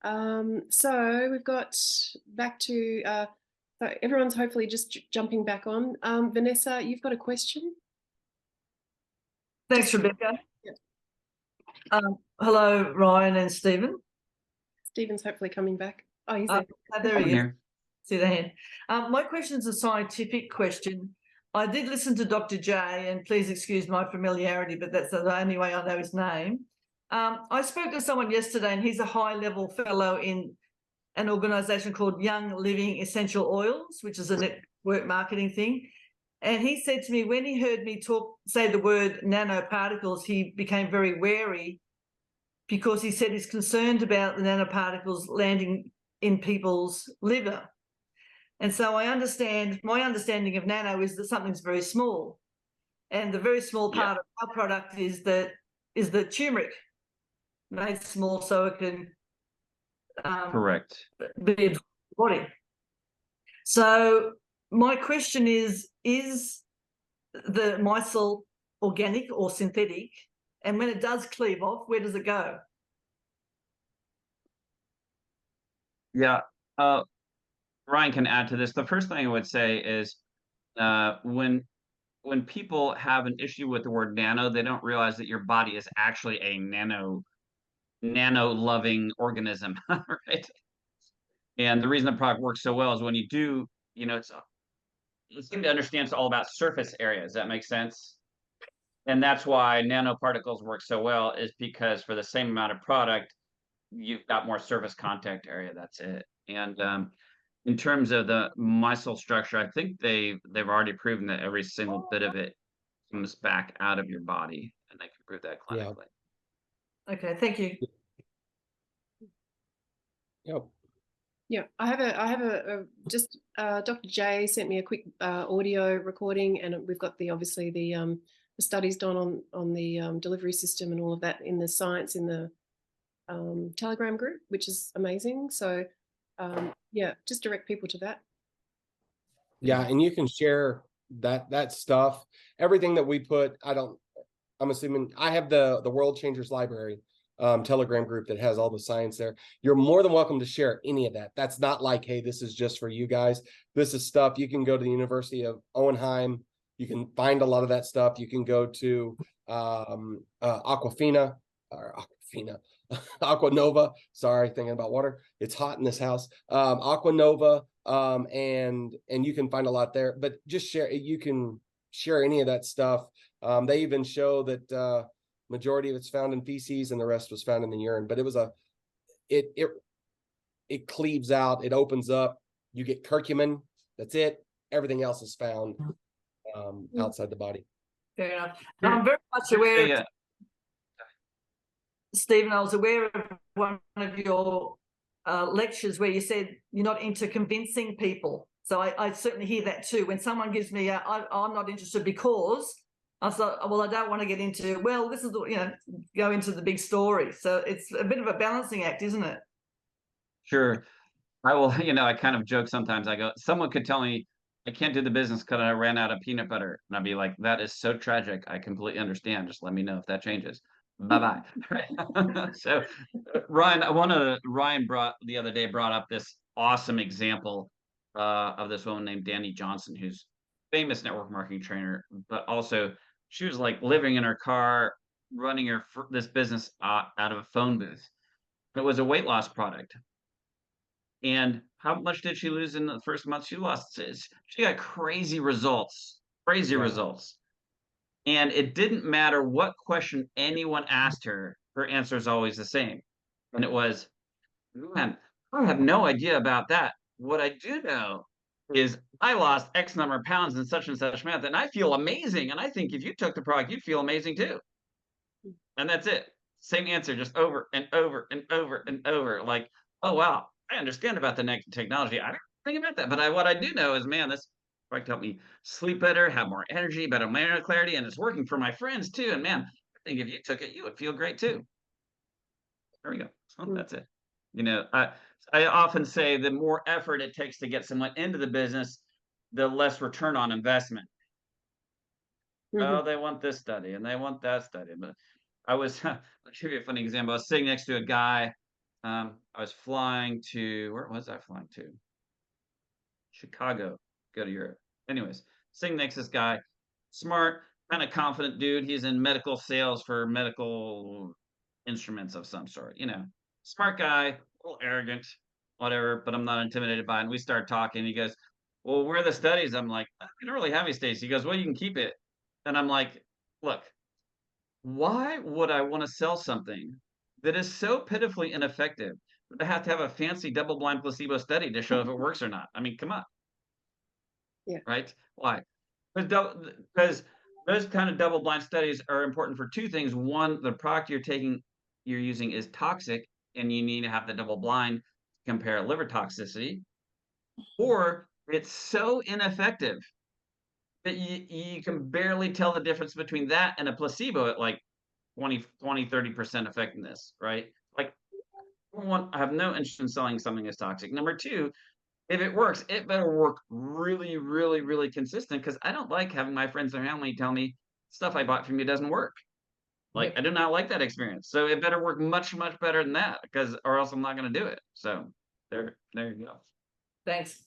So we've got back to, so everyone's hopefully just jumping back on. Vanessa, you've got a question? Thanks, Rebecca. Yeah. Hello, Ryan and Stephen. Stephen's hopefully coming back. Oh, he's there. There he is. See the hand. My question is a scientific question. I did listen to Dr. J, and please excuse my familiarity, but that's the only way I know his name. I spoke to someone yesterday, and he's a high-level fellow in an organisation called Young Living Essential Oils, which is a network marketing thing. And he said to me, when he heard me say the word nanoparticles, he became very wary, because he said he's concerned about the nanoparticles landing in people's liver. And so my understanding of nano is that something's very small. And the very small part of our product is the turmeric, made small so it can correct be in the body. So my question is the micelle organic or synthetic? And when it does cleave off, where does it go? Yeah, Ryan can add to this. The first thing I would say is when people have an issue with the word nano, they don't realize that your body is actually a nano loving organism, right? And the reason the product works so well is when you do, it's seem to understand it's all about surface area. Does that make sense? And that's why nanoparticles work so well, is because for the same amount of product, you've got more surface contact area. That's it. And in terms of the micelle structure, I think they've already proven that every single bit of it comes back out of your body, and they can prove that clinically. Yeah. Okay, thank you. Yep. Yeah, I have a just Dr. J sent me a quick audio recording, and we've got obviously the studies done on the delivery system and all of that in the science in the Telegram group, which is amazing. So yeah, just direct people to that. Yeah, and you can share that stuff, everything that we put. I'm assuming I have the World Changers Library Telegram group that has all the science there. You're more than welcome to share any of that. That's not like, hey, this is just for you guys. This is stuff you can go to the University of Owenheim. You can find a lot of that stuff. You can go to Aquafina. Aquanova. Sorry, thinking about water. It's hot in this house. Aquanova, and you can find a lot there. But just share. You can share any of that stuff. They even show that majority of it's found in feces and the rest was found in the urine. But it cleaves out. It opens up. You get curcumin. That's it. Everything else is found outside the body. Fair enough. I'm very much aware. Yeah. Stephen, I was aware of one of your lectures where you said you're not into convincing people. So I certainly hear that too. When someone gives me, I'm not interested because, I thought, well, I don't want to get into, well, this is, go into the big story. So it's a bit of a balancing act, isn't it? Sure. I will, I kind of joke sometimes. I go, someone could tell me I can't do the business because I ran out of peanut butter. And I'd be like, that is so tragic. I completely understand. Just let me know if that changes. Bye-bye. So Ryan brought up this awesome example of this woman named Danny Johnson, who's famous network marketing trainer, but also she was like living in her car, running this business out of a phone booth. It was a weight loss product. And how much did she lose in the first month? She got crazy results. And it didn't matter what question anyone asked her, her answer is always the same. And it was, man, I have no idea about that. What I do know is I lost X number of pounds in such and such month, and I feel amazing. And I think if you took the product, you'd feel amazing too. And that's it. Same answer, just over and over and over and over. Like, oh, wow, I understand about the next technology. I don't think about that. But what I do know is, man, this product helped me sleep better, have more energy, better mental clarity, and it's working for my friends too. And man, I think if you took it, you would feel great too. There we go. So that's it. I often say the more effort it takes to get someone into the business, the less return on investment. Oh, they want this study and they want that study. But I'll give you a funny example. I was sitting next to a guy. I I was flying to, where was I flying to? Chicago, go to Europe. Anyways, sitting next to this guy, smart, kind of confident dude. He's in medical sales for medical instruments of some sort, you know, smart guy, a little arrogant, whatever, but I'm not intimidated by it. And we start talking. He goes, well, where are the studies? I'm like, I don't really have any studies. He goes, well, you can keep it. And I'm like, look, why would I want to sell something that is so pitifully ineffective that I have to have a fancy double-blind placebo study to show if it works or not? I mean, come on. Yeah. Right? Why? Because those kind of double-blind studies are important for two things. One, the product you're using is toxic, and you need to have the double-blind to compare liver toxicity, or it's so ineffective that you can barely tell the difference between that and a placebo at like 30% effectiveness, right? Like, I have no interest in selling something that's toxic. Number two, if it works, it better work really, really, really consistent, because I don't like having my friends and family tell me stuff I bought from you doesn't work. Like, I do not like that experience. So it better work much, much better than that, because or else I'm not going to do it. So there you go. Thanks.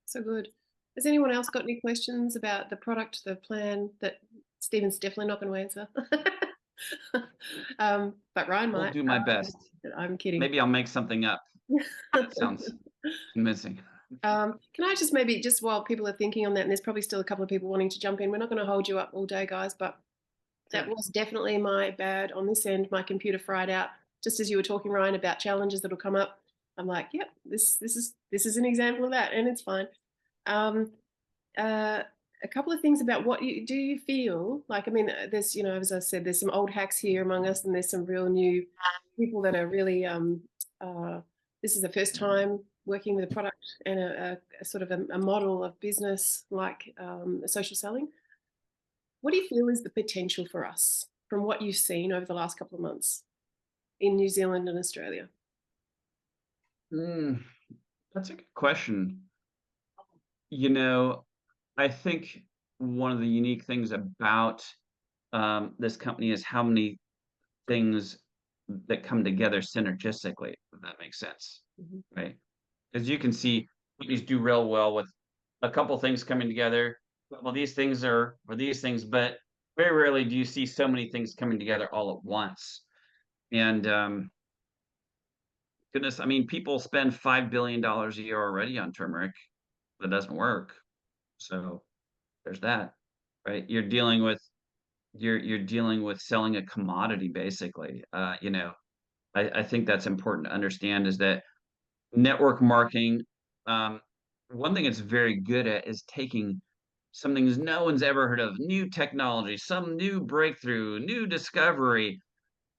So good. Has anyone else got any questions about the product, the plan that Stephen's definitely not going to answer? But Ryan might. I'll do my best. I'm kidding. Maybe I'll make something up. That sounds convincing. Can I just maybe, just while people are thinking on that, and there's probably still a couple of people wanting to jump in, we're not going to hold you up all day, guys, but that was definitely my bad on this end. My computer fried out just as you were talking, Ryan, about challenges that'll come up. I'm like, yep, this is an example of that, and it's fine. A couple of things about what you feel like. I mean, there's, you know, as I said, there's some old hacks here among us, and there's some real new people that are really this is the first time working with a product and a sort of a model of business like social selling. What do you feel is the potential for us from what you've seen over the last couple of months in New Zealand and Australia? That's a good question. You know, I think one of the unique things about this company is how many things that come together synergistically, if that makes sense, right? Because you can see companies do real well with a couple things coming together. Well, these things are for these things, but very rarely do you see so many things coming together all at once. And goodness, I mean, people spend $5 billion a year already on turmeric. That doesn't work. So there's that, right? You're dealing with selling a commodity, basically. You know, I think that's important to understand, is that network marketing, one thing it's very good at is taking something no one's ever heard of, new technology, some new breakthrough, new discovery,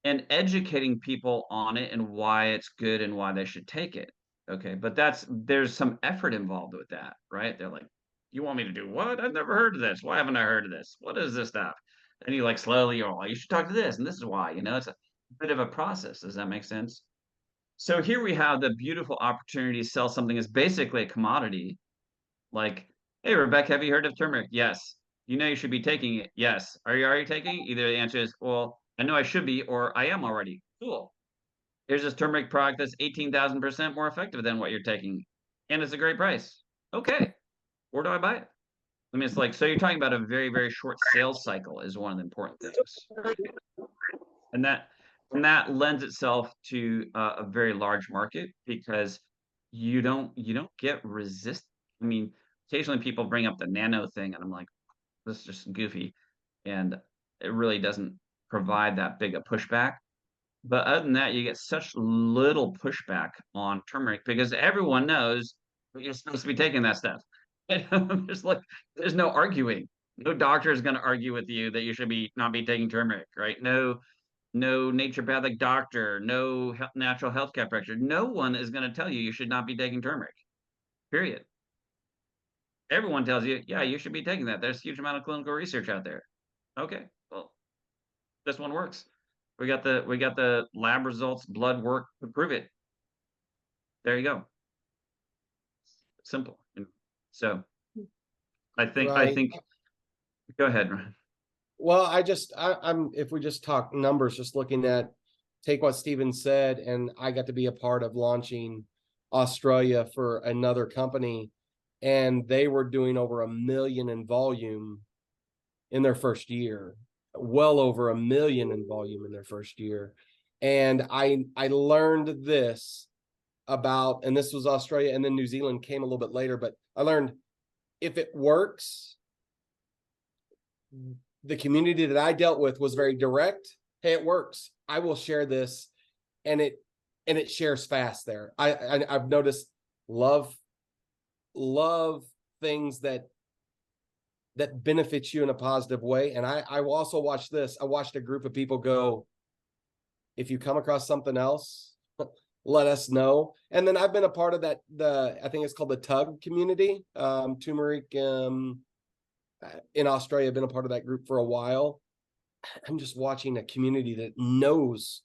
and educating people on it and why it's good and why they should take it. Okay, but there's some effort involved with that, right? They're like, you want me to do what? I've never heard of this. Why haven't I heard of this? What is this stuff? And you like slowly, oh, you should talk to this, and this is why. You know, it's a bit of a process. Does that make sense? So here we have the beautiful opportunity to sell something that's basically a commodity. Like, hey, Rebecca, have you heard of turmeric? Yes. You know you should be taking it. Yes. Are you already taking it? Either the answer is, well, I know I should be, or I am already. Cool. Here's this turmeric product that's 18,000% more effective than what you're taking. And it's a great price. Okay. Where do I buy it? I mean, it's like, so you're talking about a very, very short sales cycle is one of the important things. And that lends itself to a very large market, because you don't get resist. I mean, occasionally people bring up the nano thing, and I'm like, this is just goofy, and it really doesn't provide that big a pushback. But other than that, you get such little pushback on turmeric, because everyone knows you're supposed to be taking that stuff. There's no arguing. No doctor is going to argue with you that you should not be taking turmeric, right? No naturopathic doctor, no natural health care practitioner. No one is going to tell you should not be taking turmeric. Period. Everyone tells you, yeah, you should be taking that. There's a huge amount of clinical research out there. Okay, well, this one works. We got the lab results, blood work to prove it. There you go. Simple. So I think go ahead, Ryan. Well, I'm if we just talk numbers, just looking at take what Steven said, and I got to be a part of launching Australia for another company, and they were doing over 1 million in volume in their first year, well over 1 million in volume in their first year. And I learned this about, and this was Australia, and then New Zealand came a little bit later, but I learned if it works, the community that I dealt with was very direct. Hey, it works. I will share this, and it shares fast there. I've noticed love things that benefits you in a positive way. And I will also watch this. I watched a group of people go, if you come across something else, let us know. And then I've been a part of that, I think it's called the Tug community. Turmeric in Australia, I've been a part of that group for a while. I'm just watching a community that knows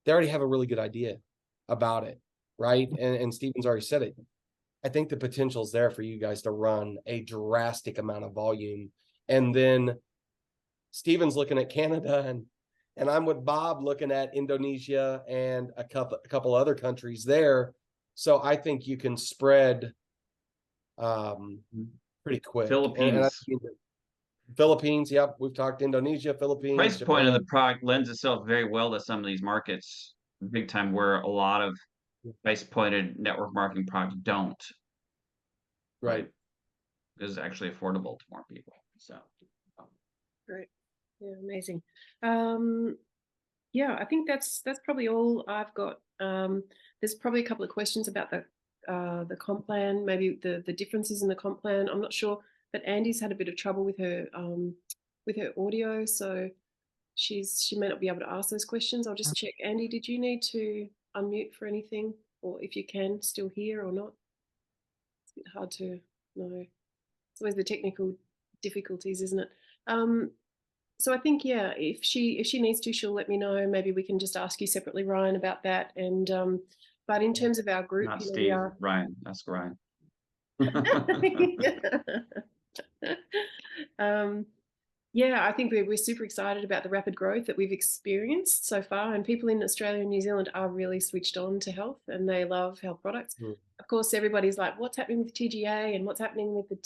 they already have a really good idea about it, right? And Steven's already said it. I think the potential is there for you guys to run a drastic amount of volume. And then Steven's looking at Canada, and I'm with Bob looking at Indonesia and a couple other countries there. So I think you can spread pretty quick. Philippines. Philippines, yep. We've talked Indonesia, Philippines. Price Japan. point of the product lends itself very well to some of these markets, big time, where a lot of price pointed network marketing products don't. Right. Is actually affordable to more people. So Great. Yeah, amazing. Yeah, I think that's probably all I've got. There's probably a couple of questions about the comp plan, maybe the differences in the comp plan. I'm not sure, but Andy's had a bit of trouble with her audio, so she may not be able to ask those questions. I'll just check. Andy, did you need to unmute for anything, or if you can still hear or not? It's a bit hard to know. It's always the technical difficulties, isn't it? So I think, yeah, if she needs to, she'll let me know. Maybe we can just ask you separately, Ryan, about that. And but in terms of our group, not you know, Steve, Ryan. Ask Ryan. Yeah, I think we're super excited about the rapid growth that we've experienced so far, and people in Australia and New Zealand are really switched on to health, and they love health products. Of course, everybody's like, what's happening with TGA and what's happening with the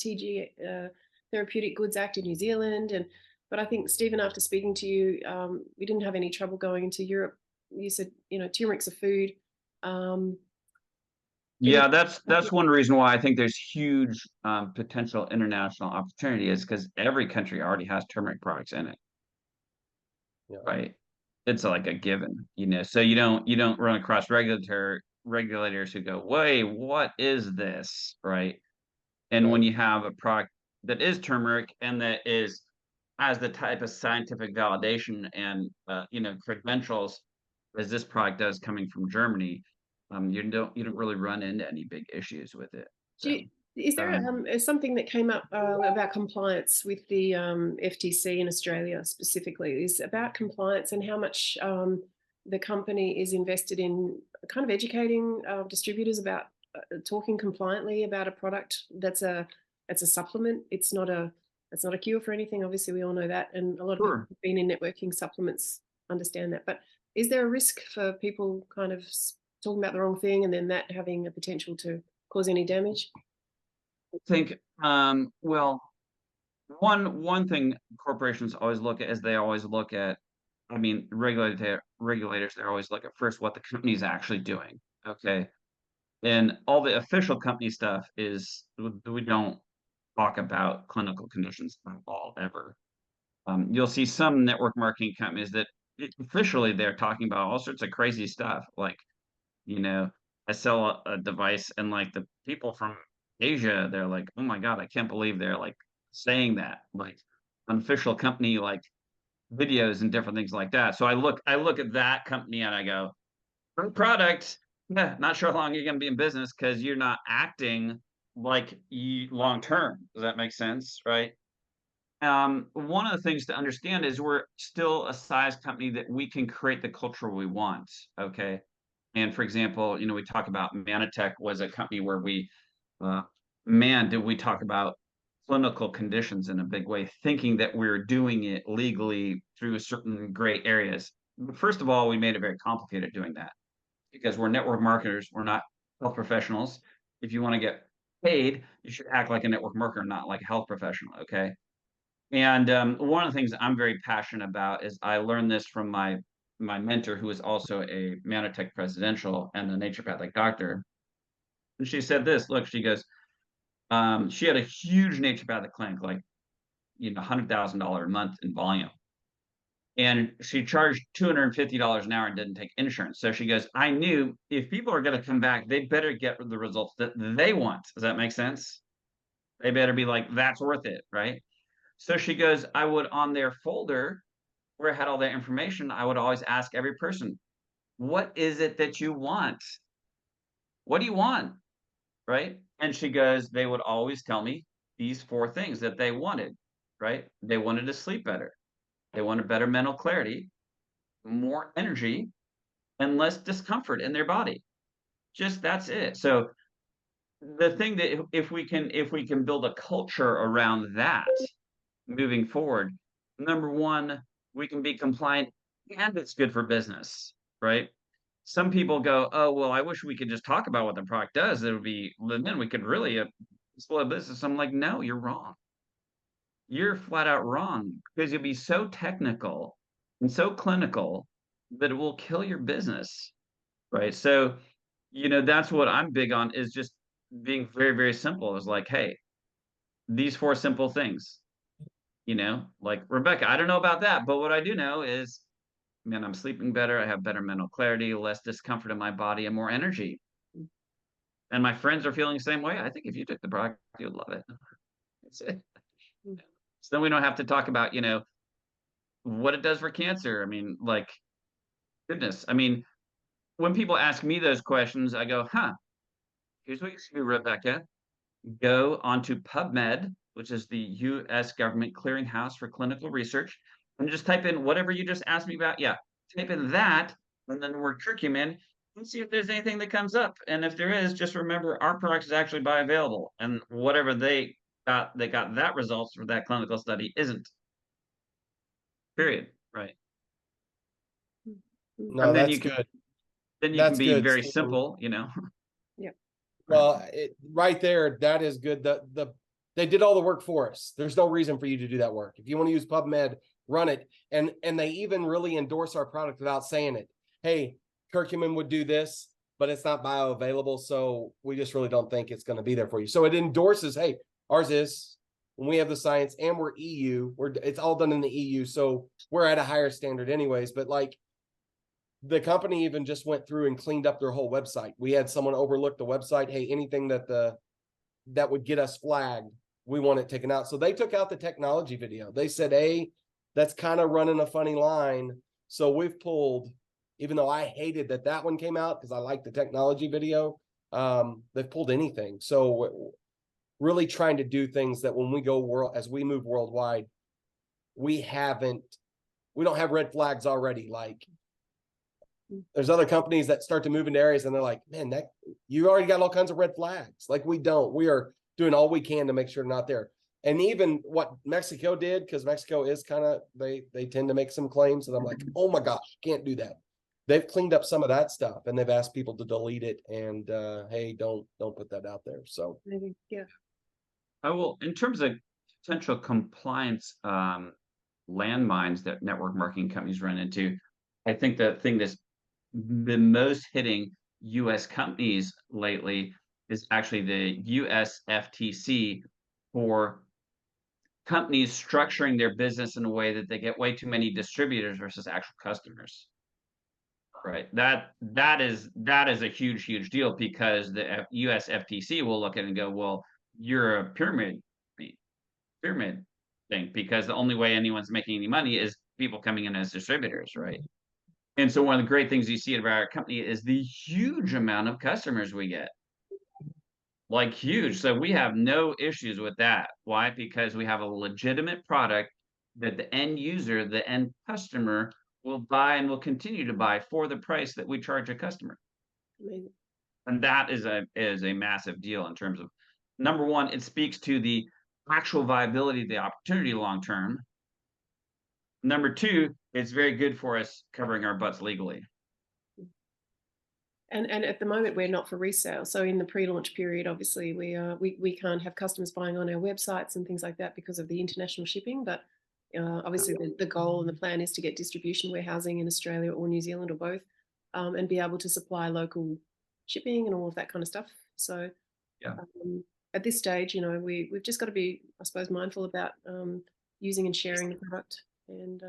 Therapeutic Goods Act in New Zealand? But I think, Stephen, after speaking to you, we didn't have any trouble going into Europe. You said, you know, turmeric's a food. Yeah, that's one reason why I think there's huge potential international opportunity, is because every country already has turmeric products in it. Yeah. Right. It's like a given, you know. So you don't run across regulators who go, wait, what is this? Right. And when Right. you have a product that is turmeric and that has the type of scientific validation and you know, credentials as this product does coming from Germany, you don't really run into any big issues with it. So Is there something that came up about compliance with the FTC in Australia specifically? Is about compliance and how much the company is invested in kind of educating distributors about talking compliantly about a product that's a supplement. It's not a cure for anything. Obviously, we all know that, and a lot of people who've been in networking supplements understand that. But is there a risk for people kind of talking about the wrong thing and then that having a potential to cause any damage? I think well, one thing corporations always look at is they always look at, I mean, regulators, they always look at first what the company's actually doing. Okay. And all the official company stuff is, we don't talk about clinical conditions at all, ever. You'll see some network marketing companies that officially they're talking about all sorts of crazy stuff. Like, you know, I sell a device and like the people from Asia, they're like, oh my God, I can't believe they're like saying that, like unofficial company, like videos and different things like that. So I look at that company and I go, great product. Yeah, not sure how long you're going to be in business because you're not acting like you long term. Does that make sense? Right. One of the things to understand is we're still a size company that we can create the culture we want. Okay. And for example, you know, we talk about Manitech was a company where we, man, did we talk about clinical conditions in a big way, thinking that we're doing it legally through certain gray areas. But first of all, we made it very complicated doing that because we're network marketers. We're not health professionals. If you want to get paid, you should act like a network marketer, not like a health professional. Okay. And one of the things I'm very passionate about is I learned this from my mentor, who is also a Manotech presidential and a naturopathic doctor. And she said this, look, she goes, she had a huge naturopathic clinic, like, $100,000 a month in volume. And she charged $250 an hour and didn't take insurance. So she goes, I knew if people are going to come back, they better get the results that they want. Does that make sense? They better be like, that's worth it, right? So she goes, I would, on their folder where I had all that information, I would always ask every person, what is it that you want? What do you want? Right? And she goes, they would always tell me these 4 things that they wanted, right? They wanted to sleep better. They wanted better mental clarity, more energy, and less discomfort in their body. Just that's it. So the thing that if we can build a culture around that moving forward, number one, we can be compliant and it's good for business, right? Some people go, oh, well, I wish we could just talk about what the product does. It would be, then we could really explode a business. I'm like, no, you're wrong. You're flat out wrong because you'll be so technical and so clinical that it will kill your business, right? So, that's what I'm big on, is just being very, very simple. Is like, hey, these 4 simple things, like Rebecca, I don't know about that, but what I do know is, man, I'm sleeping better. I have better mental clarity, less discomfort in my body, and more energy. And my friends are feeling the same way. I think if you took the product, you'd love it. That's it. So then we don't have to talk about, what it does for cancer. I mean, like, goodness. I mean, when people ask me those questions, I go, here's what you should do, Rebecca. Go onto PubMed, which is the U.S. government clearinghouse for clinical research, and just type in whatever you just asked me about. Yeah, type in that, and then the word curcumin, and see if there's anything that comes up. And if there is, just remember our product is actually bioavailable, and whatever they got that results for that clinical study isn't. Period. Right. No, And then that's you can good. then you can That's be good, very Stephen. simple, Yeah. Well, right there, that is good. They did all the work for us. There's no reason for you to do that work. If you want to use PubMed, run it. And they even really endorse our product without saying it. Hey, curcumin would do this, but it's not bioavailable, so we just really don't think it's going to be there for you. So it endorses, hey, ours is. When we have the science, and we're EU, it's all done in the EU, so we're at a higher standard anyways. But like, the company even just went through and cleaned up their whole website. We had someone overlook the website. Hey, anything that would get us flagged, we want it taken out. So they took out the technology video. They said, hey, that's kind of running a funny line. So we've pulled, even though I hated that one came out because I like the technology video, they've pulled anything. So really trying to do things that when we go as we move worldwide, we don't have red flags already. Like, there's other companies that start to move into areas and they're like, man, that you already got all kinds of red flags. Like, we don't. We are doing all we can to make sure they're not there. And even what Mexico did, because Mexico is kind of, they tend to make some claims, and I'm like, oh my gosh, can't do that. They've cleaned up some of that stuff, and they've asked people to delete it, and hey, don't put that out there. So Maybe, yeah. I will, in terms of potential compliance landmines that network marketing companies run into, I think the thing that's been most hitting U.S. companies lately is actually the U.S. FTC for companies structuring their business in a way that they get way too many distributors versus actual customers. Right. That is a huge deal, because the U.S. FTC will look at it and go, well, you're a pyramid thing, because the only way anyone's making any money is people coming in as distributors, right? And so one of the great things you see about our company is the huge amount of customers we get. Like, huge. So we have no issues with that. Why? Because we have a legitimate product that the end user, the end customer, will buy and will continue to buy for the price that we charge a customer. Amazing. And that is a massive deal in terms of, number one, it speaks to the actual viability of the opportunity long term. number two, it's very good for us covering our butts legally. And at the moment we're not for resale. So in the pre-launch period, obviously we can't have customers buying on our websites and things like that because of the international shipping. But obviously the goal and the plan is to get distribution warehousing in Australia or New Zealand or both, and be able to supply local shipping and all of that kind of stuff. So Yeah. At this stage, you know, we've just got to be, I suppose, mindful about using and sharing the product. And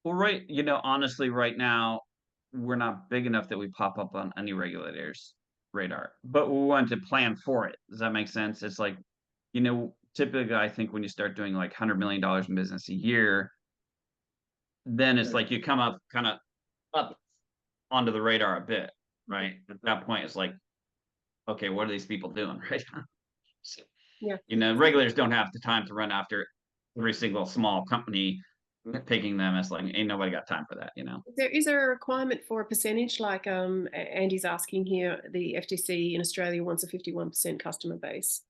Well, right, you know, honestly, right now, we're not big enough that we pop up on any regulators' radar, but we want to plan for it. Does that make sense? It's like, you know, typically, I think when you start doing like $100 million in business a year, then it's like you come up kind of up onto the radar a bit, right? At that point, it's like, okay, what are these people doing, right? So, yeah, you know, regulators don't have the time to run after every single small company, picking them. It's like, ain't nobody got time for that, you know? is there a requirement for a percentage? Like Andy's asking here, the FTC in Australia wants a 51% customer base.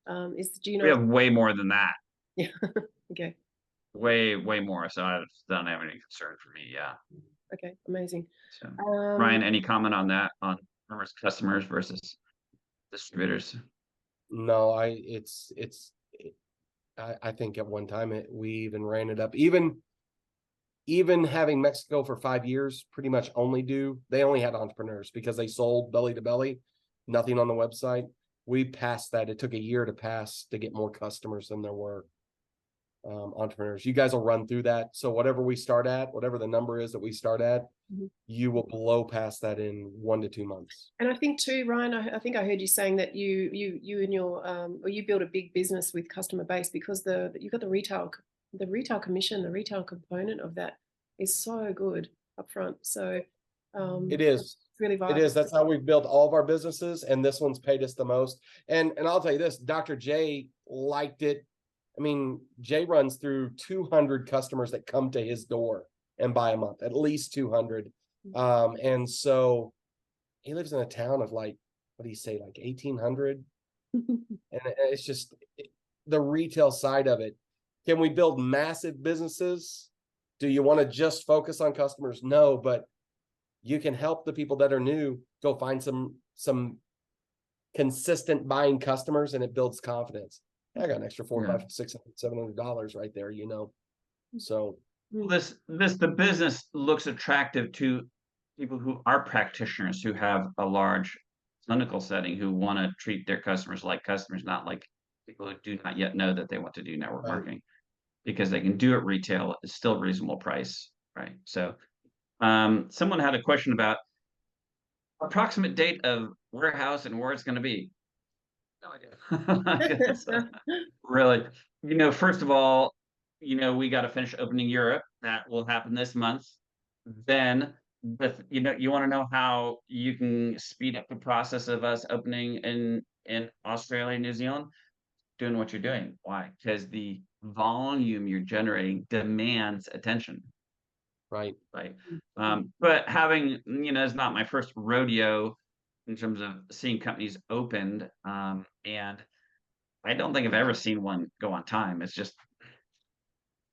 Do you know? We have way more than that. Yeah. Okay. Way more. So I don't have any concern for me. Yeah. Okay. Amazing. So, Ryan, any comment on that, on customers versus distributors? No, I think at one time we even ran it up. Even having Mexico for 5 years, pretty much they only had entrepreneurs because they sold belly to belly, nothing on the website. We passed that. It took a year to pass to get more customers than there were entrepreneurs. You guys will run through that. So whatever we start at, whatever the number is that we start at, you will blow past that in 1 to 2 months. And I think too, Ryan, I think I heard you saying that you and your or you build a big business with customer base because you've got the retail commission, the retail component of that is so good upfront. So It is. It's really vital. It is. That's how we've built all of our businesses, and this one's paid us the most. And I'll tell you this, Dr. J liked it. I mean, Jay runs through 200 customers that come to his door and buy a month, at least 200. And so he lives in a town of like, what do you say, like 1,800? And it's just the retail side of it. Can we build massive businesses? Do you want to just focus on customers? No, but you can help the people that are new go find some consistent buying customers, and it builds confidence. I got an extra $400, $500, $600, $700 right there, you know. So the business looks attractive to people who are practitioners, who have a large clinical setting, who want to treat their customers like customers, not like people who do not yet know that they want to do network marketing, because they can do it retail. It's still a reasonable price, right? So someone had a question about approximate date of warehouse and where it's going to be. No idea. Really, you know, first of all, you know, we got to finish opening Europe. That will happen this month. Then, you know, you want to know how you can speed up the process of us opening in Australia, New Zealand, doing what you're doing. Why? Because the volume you're generating demands attention. Right. But having, you know, it's not my first rodeo in terms of seeing companies opened. And I don't think I've ever seen one go on time. It's just,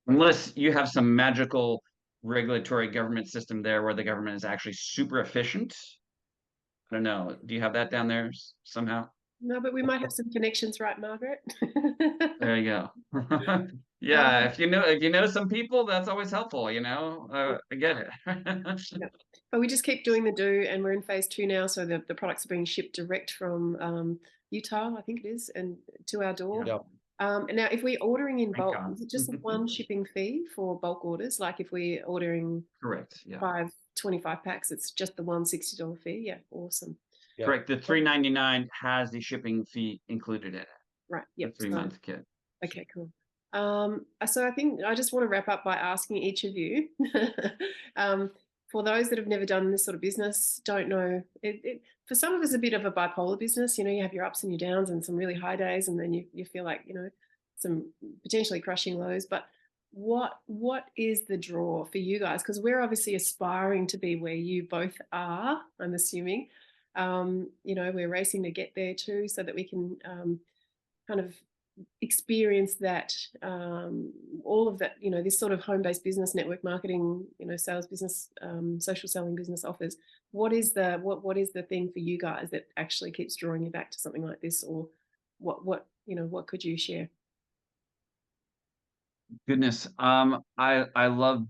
unless you have some magical regulatory government system there where the government is actually super efficient. I don't know. Do you have that down there somehow? No, but we might have some connections, right, Margaret? There you go. Yeah, if you know some people, that's always helpful, you know. I get it. Yeah. But we just keep doing the do, and we're in phase 2 now. So the products are being shipped direct from Utah, I think it is, and to our door. Yep. And now, if we're ordering in Thank bulk, God. is it just one shipping fee for bulk orders? Like if we're ordering Correct. Yeah. 5 25 packs, it's just the $160 fee. Yeah, awesome. Yep. Correct. The $3.99 has the shipping fee included in it. Right. Yep. The 3-month kit. Okay, cool. So I think I just want to wrap up by asking each of you, for those that have never done this sort of business, don't know, for some of us a bit of a bipolar business, you know, you have your ups and your downs and some really high days, and then you feel like, you know, some potentially crushing lows. But what is the draw for you guys? Because we're obviously aspiring to be where you both are, I'm assuming. You know, we're racing to get there too, so that we can kind of experience that all of that, this sort of home-based business, network marketing, sales business, social selling business offers, what is the thing for you guys that actually keeps drawing you back to something like this? Or what could you share? Goodness. I love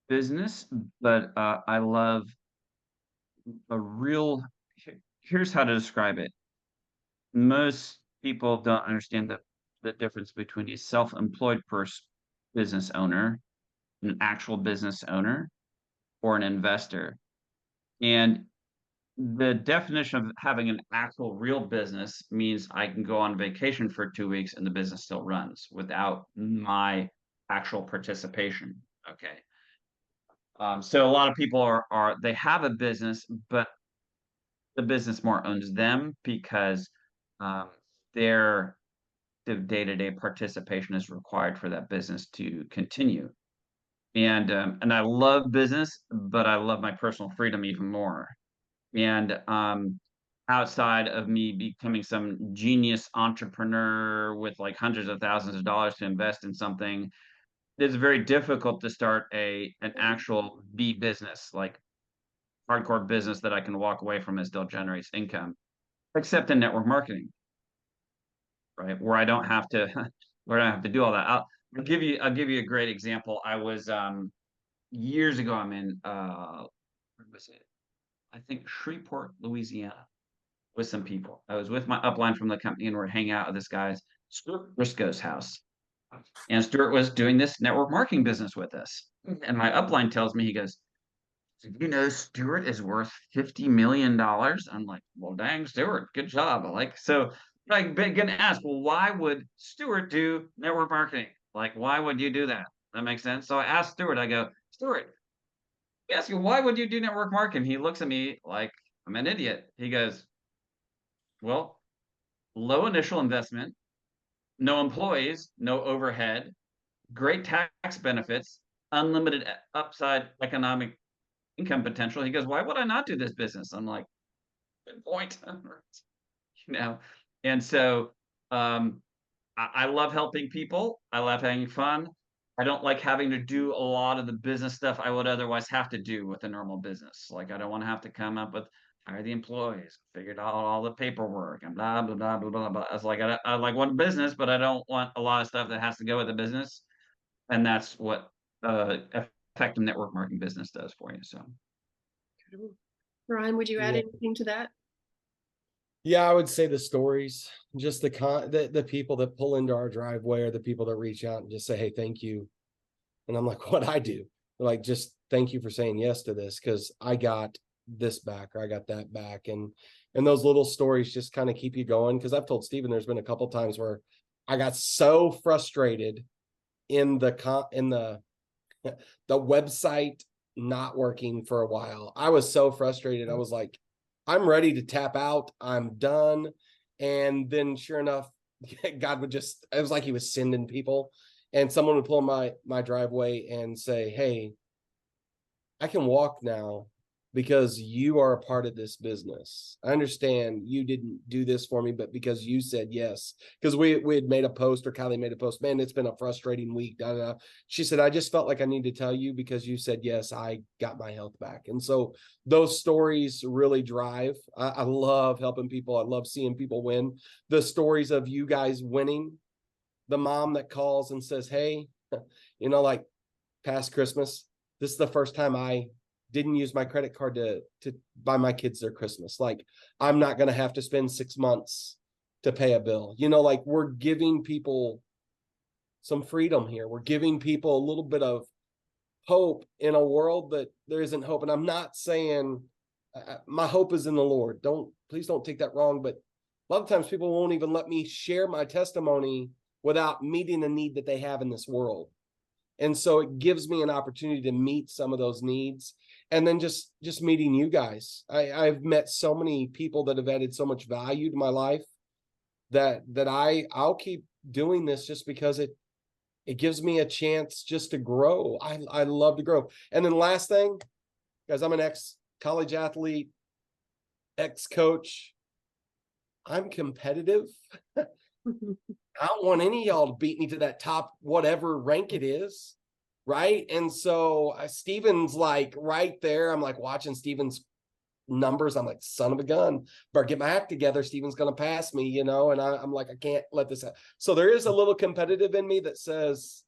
business, but I love a real, here's how to describe it. Most people don't understand the difference between a self-employed business owner, an actual business owner, or an investor. And the definition of having an actual real business means I can go on vacation for 2 weeks and the business still runs without my actual participation. Okay. So a lot of people are they have a business, but the business more owns them because their the day-to-day participation is required for that business to continue. And I love business, but I love my personal freedom even more. And outside of me becoming some genius entrepreneur with like hundreds of thousands of dollars to invest in something, it's very difficult to start an actual B business, like hardcore business that I can walk away from and still generates income, except in network marketing, right? Where I don't have to where I don't have to do all that. I'll give you a great example. I was years ago, I'm in where was it? I think Shreveport, Louisiana, with some people. I was with my upline from the company and we're hanging out at this guy's Stuart Briscoe's house. And Stuart was doing this network marketing business with us. And my upline tells me, he goes, you know, Stuart is worth $50 million. I'm like, well, dang, Stuart, good job. So I'm gonna ask, well, why would Stuart do network marketing? Like, why would you do that? That makes sense. So I asked Stuart, I go, Stuart, I ask you, why would you do network marketing? He looks at me like I'm an idiot. He goes, well, low initial investment, no employees, no overhead, great tax benefits, unlimited upside economic income potential. He goes, why would I not do this business? I'm like, good point. And so I love helping people. I love having fun. I don't like having to do a lot of the business stuff I would otherwise have to do with a normal business. Like, I don't want to have to come up with hire the employees, figured out all the paperwork and blah blah blah blah blah blah. I was like, I like one business, but I don't want a lot of stuff that has to go with the business. And that's what effective network marketing business does for you. So, Ryan, would you add Yeah. anything to that? Yeah, I would say the stories, just the people that pull into our driveway or the people that reach out and just say, hey, thank you. And I'm like, what I do? They're like, just thank you for saying yes to this because I got this back or I got that back. And those little stories just kind of keep you going. Because I've told Stephen there's been a couple times where I got so frustrated in the website not working for a while. I was so frustrated. I was like, I'm ready to tap out. I'm done. And then sure enough, God would it was like he was sending people. And someone would pull my driveway and say, hey, I can walk now because you are a part of this business. I understand you didn't do this for me, but because you said yes, because we had made a post or Kylie made a post, man, it's been a frustrating week. Da, da, da. She said, I just felt like I need to tell you because you said yes, I got my health back. And so those stories really drive. I love helping people. I love seeing people win. The stories of you guys winning, the mom that calls and says, hey, like past Christmas, this is the first time I didn't use my credit card to buy my kids their Christmas. Like, I'm not going to have to spend 6 months to pay a bill. Like, we're giving people some freedom here. We're giving people a little bit of hope in a world that there isn't hope. And I'm not saying my hope is in the Lord. Please don't take that wrong. But a lot of times people won't even let me share my testimony without meeting a need that they have in this world. And so it gives me an opportunity to meet some of those needs. And then just meeting you guys. I've met so many people that have added so much value to my life that I'll keep doing this just because it gives me a chance just to grow. I love to grow. And then last thing, guys, I'm an ex-college athlete, ex-coach. I'm competitive. I don't want any of y'all to beat me to that top whatever rank it is. Right. And so Steven's like right there. I'm like watching Steven's numbers. I'm like, son of a gun, better get my act together. Steven's going to pass me, you know, and I'm like, I can't let this happen. So there is a little competitive in me that says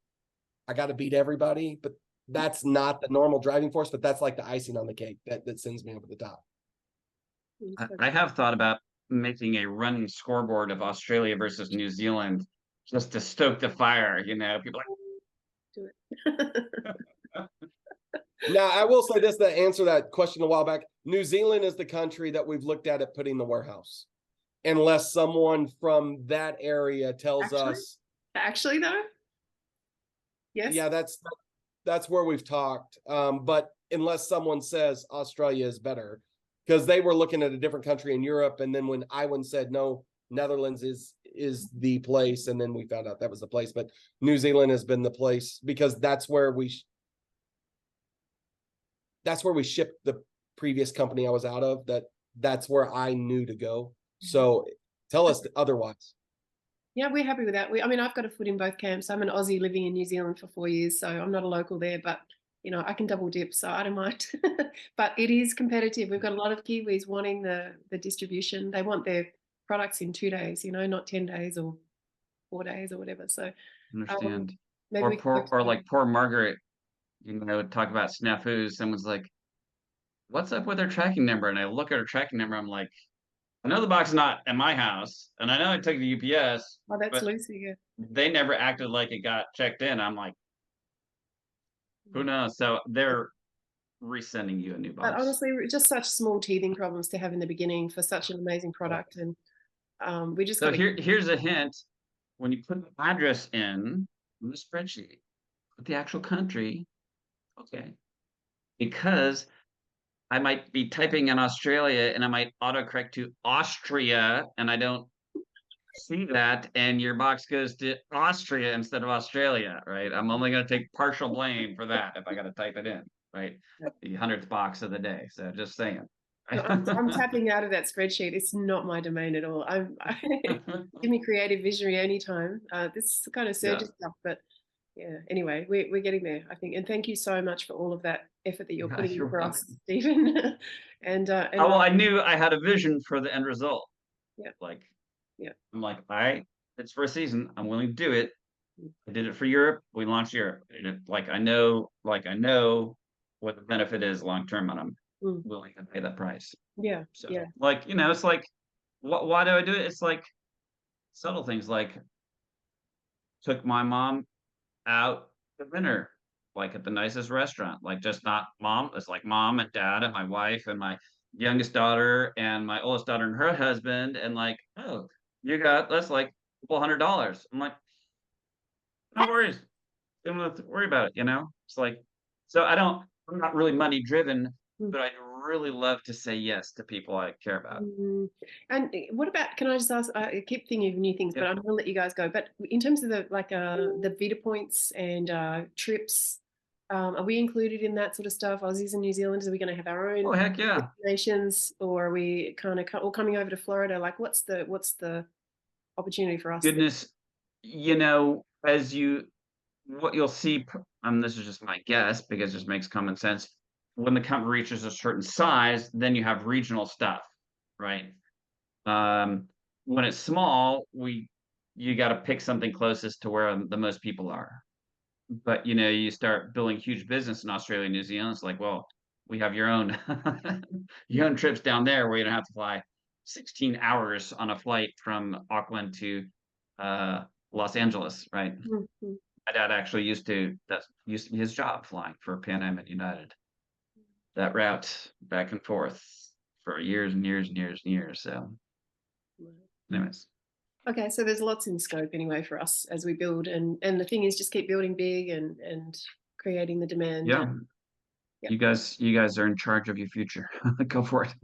I got to beat everybody, but that's not the normal driving force, but that's like the icing on the cake that sends me over the top. I have thought about making a running scoreboard of Australia versus New Zealand just to stoke the fire, you know, people Do it. Now, I will say this, that answer that question a while back. New Zealand is the country that we've looked at putting the warehouse. Unless someone from that area tells us. Actually, though? Yes. Yeah, that's where we've talked. But unless someone says Australia is better, because they were looking at a different country in Europe. And then when Iwan said, no, Netherlands is the place. And then we found out that was the place. But New Zealand has been the place because that's where we shipped the previous company I was out of. That's where I knew to go. So tell us otherwise. Yeah, we're happy with that. I mean, I've got a foot in both camps. I'm an Aussie living in New Zealand for 4 years, so I'm not a local there, but you know, I can double dip, so I don't mind. But it is competitive. We've got a lot of Kiwis wanting the distribution. They want their products in 2 days, you know, not 10 days or 4 days or whatever. So understand. maybe Or like poor Margaret, you know, talk about snafus. Someone's like, what's up with her tracking number? And I look at her tracking number, I'm like, I know the box is not at my house, and I know I took the UPS. Oh, that's but Lucy, yeah. they never acted like it got checked in. I'm like, who knows? So they're resending you a new box. But honestly, just such small teething problems to have in the beginning for such an amazing product. And we just So got here's a hint. When you put the address in the spreadsheet, put the actual country, okay. Because I might be typing in Australia and I might autocorrect to Austria and I don't see that, and your box goes to Austria instead of Australia, right? I'm only going to take partial blame for that if I got to type it in, right? The 100th box of the day. So just saying. I'm tapping out of that spreadsheet. It's not my domain at all. Give me creative visionary anytime. This is kind of surges stuff, but yeah. Anyway, we're getting there, I think. And thank you so much for all of that effort that you're putting in for us, Stephen. and well, I knew I had a vision for the end result. Yeah. Like, yeah. I'm like, all right, it's for a season. I'm willing to do it. I did it for Europe. We launched Europe. Like I know what the benefit is long term, and I'm willing to pay that price. Yeah. So, yeah. like, you know, it's like, why do I do it? It's like subtle things, like took my mom out to dinner, like at the nicest restaurant, like just not mom. It's like mom and dad and my wife and my youngest daughter and my oldest daughter and her husband, and like, oh, that's like $200. I'm like, no worries. Don't have to worry about it, you know? It's like, so I'm not really money driven, but I really love to say yes to people I care about. And what about, can I just ask, I keep thinking of new things, but I'm going to let you guys go. But in terms of the Vita points and trips, are we included in that sort of stuff? Aussies and New Zealanders, are we going to have our own heck yeah destinations, or are we kind of all coming over to Florida? Like, what's the opportunity for us? Goodness, you know, what you'll see, this is just my guess because it just makes common sense. When the company reaches a certain size, then you have regional stuff, right? When it's small, you got to pick something closest to where the most people are. But you know, you start building huge business in Australia and New Zealand. It's like, well, we have your own trips down there where you don't have to fly 16 hours on a flight from Auckland to Los Angeles, right? My dad actually used to be his job, flying for Pan Am and United. That route back and forth for years and years and years and years. So anyways. Okay, so there's lots in scope anyway for us as we build, and the thing is just keep building big and creating the demand. Yeah. You guys are in charge of your future. Go for it.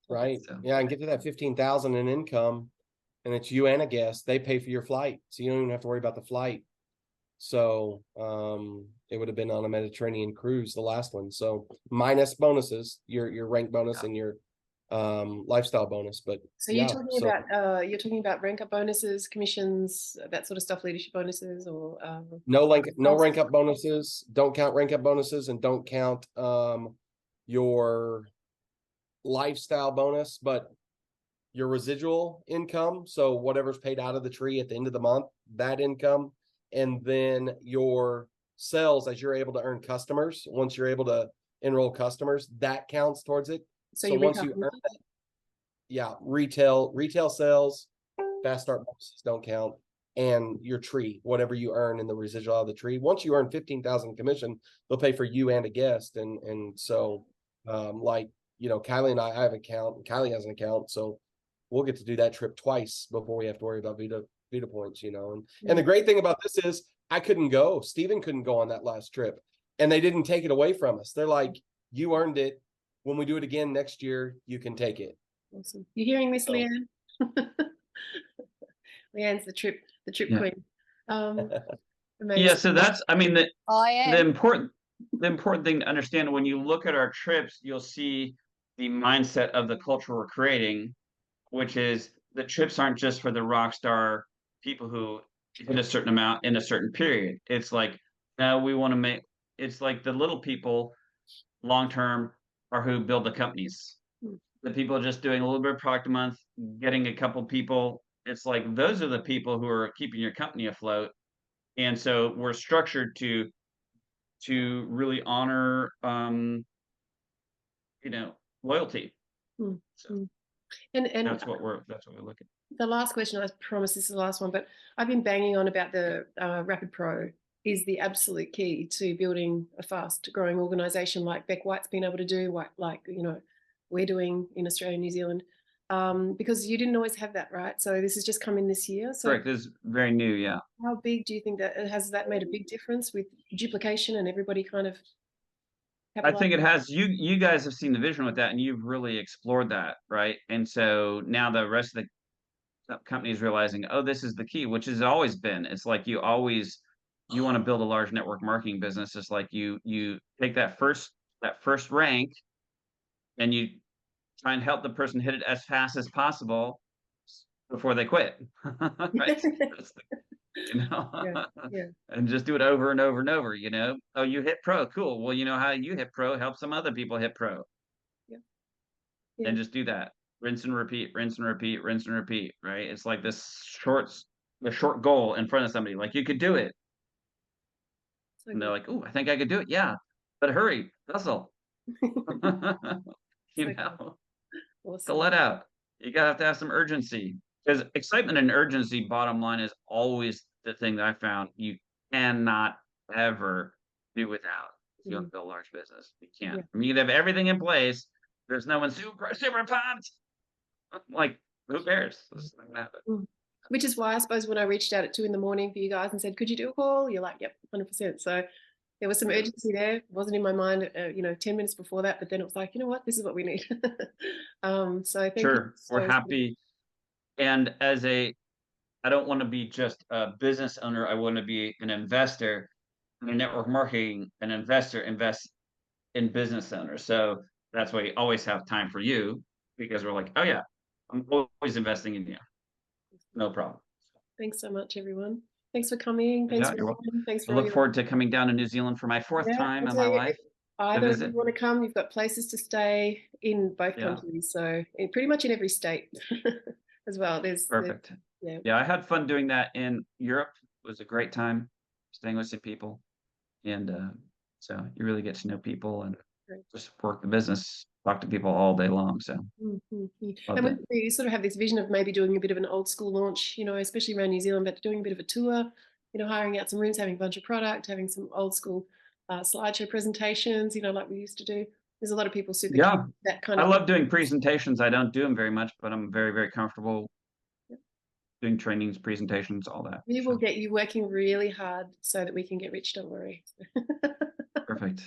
Right. So. Yeah, and get to that 15,000 in income, and it's you and a guest. They pay for your flight, so you don't even have to worry about the flight. So it would have been on a Mediterranean cruise, the last one. So minus bonuses, your rank bonus and your lifestyle bonus. But So yeah, you're talking about rank up bonuses, commissions, that sort of stuff, leadership bonuses, or no rank up bonuses. Don't count rank up bonuses, and don't count your lifestyle bonus, but your residual income. So whatever's paid out of the tree at the end of the month, that income, and then your sales as you're able to earn customers. Once you're able to enroll customers, that counts towards it. So once you earn that, yeah, retail sales, fast start bonuses don't count. And your tree, whatever you earn in the residual of the tree. Once you earn 15,000 commission, they'll pay for you and a guest. And so like, you know, Kylie and I have an account, and Kylie has an account. So we'll get to do that trip twice before we have to worry about Vita points, you know. And the great thing about this is I couldn't go. Steven couldn't go on that last trip, and they didn't take it away from us. They're like, you earned it. When we do it again next year, you can take it. Awesome. You hearing this, Leanne? Leanne's the trip queen. Amazing. Yeah, so that's, I mean, I am. the important thing to understand when you look at our trips, you'll see the mindset of the culture we're creating, which is the trips aren't just for the rock star people who hit a certain amount in a certain period. It's like, we want to make, it's like the little people long term are who build the companies. The people just doing a little bit of product a month, getting a couple people. It's like those are the people who are keeping your company afloat. And so we're structured to really honor you know, loyalty. So and that's what we're looking at. The last question, I promise this is the last one, but I've been banging on about the Rapid Pro is the absolute key to building a fast growing organization like Beck White's been able to do, like, you know, we're doing in Australia and New Zealand, because you didn't always have that, right? So this has just come in this year. So correct, this is very new. Yeah. How big do you think that has that made a big difference with duplication and everybody kind of? I think it has. You guys have seen the vision with that, and you've really explored that, right? And so now the rest of the companies realizing, oh, this is the key, which has always been. It's like you want to build a large network marketing business. It's like you take that first rank, and you try and help the person hit it as fast as possible before they quit. Right? You know, yeah. And just do it over and over and over. You know, oh, you hit pro, cool. Well, you know how you hit pro, help some other people hit pro. Yeah. And just do that. Rinse and repeat, rinse and repeat, rinse and repeat. Right? It's like this short goal in front of somebody. Like, you could do it. So And they're like, oh, I think I could do it. Yeah, but hurry, hustle. You know, awesome. to let out. You gotta have to have some urgency, because excitement and urgency, bottom line, is always the thing that I found you cannot ever do without if you want to build a large business. You can't. Yeah. I mean, you can have everything in place. There's no one super pumped. Like, who cares? This is not gonna happen. Which is why I suppose when I reached out at 2 a.m. for you guys and said, could you do a call? You're like, yep, 100%. So there was some urgency there. It wasn't in my mind, 10 minutes before that, but then it was like, you know what, this is what we need. So I think sure, we're happy. And I don't want to be just a business owner. I want to be an investor in network marketing. An investor invests in business owners. So that's why we always have time for you, because we're like, oh yeah, I'm always investing in you. No problem. Thanks so much, everyone. Thanks for coming. Thanks for coming. Thanks for I look forward to coming down to New Zealand for my fourth time in my life. Either if you want to come, you've got places to stay in both countries. So pretty much in every state as well. Perfect. Yeah, I had fun doing that in Europe. It was a great time staying with some people. And so you really get to know people and just work the business, talk to people all day long. So and we sort of have this vision of maybe doing a bit of an old school launch, you know, especially around New Zealand, but doing a bit of a tour, you know, hiring out some rooms, having a bunch of product, having some old school slideshow presentations, you know, like we used to do. There's a lot of people super keen that kind of. I love doing presentations. I don't do them very much, but I'm very, very comfortable doing trainings, presentations, all that. We will get you working really hard so that we can get rich. Don't worry. Perfect.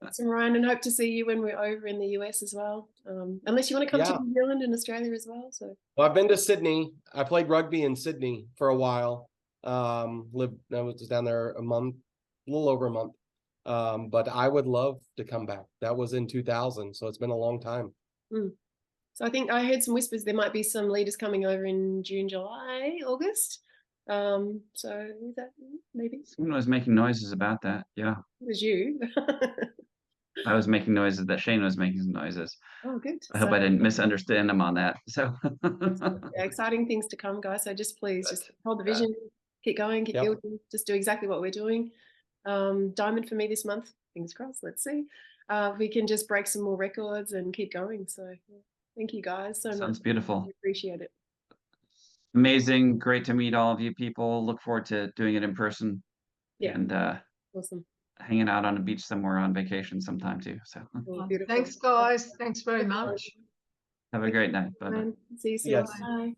Awesome, Ryan, and hope to see you when we're over in the US as well. Unless you want to come to New Zealand and Australia as well. So. Well, I've been to Sydney. I played rugby in Sydney for a while. I was down there a little over a month. But I would love to come back. That was in 2000, so it's been a long time. So I think I heard some whispers there might be some leaders coming over in June, July, August. So is that maybe Someone was making noises about that. Yeah, it was you? I was making noises that Shane was making some noises. Oh, good. I hope So, I didn't misunderstand him on that. So yeah, exciting things to come, guys. So just please just hold the Yeah. vision, keep going, keep Yep. building, just do exactly what we're doing. Diamond for me this month, fingers crossed, let's see. We can just break some more records and keep going. So yeah, thank you guys so much. sounds beautiful. I appreciate it. Amazing. Great to meet all of you people. Look forward to doing it in person. Yeah. And Awesome. hanging out on a beach somewhere on vacation sometime too. So Oh, beautiful. Thanks, guys. Thanks very much. have a great night. Bye. See you soon. Yes. Bye.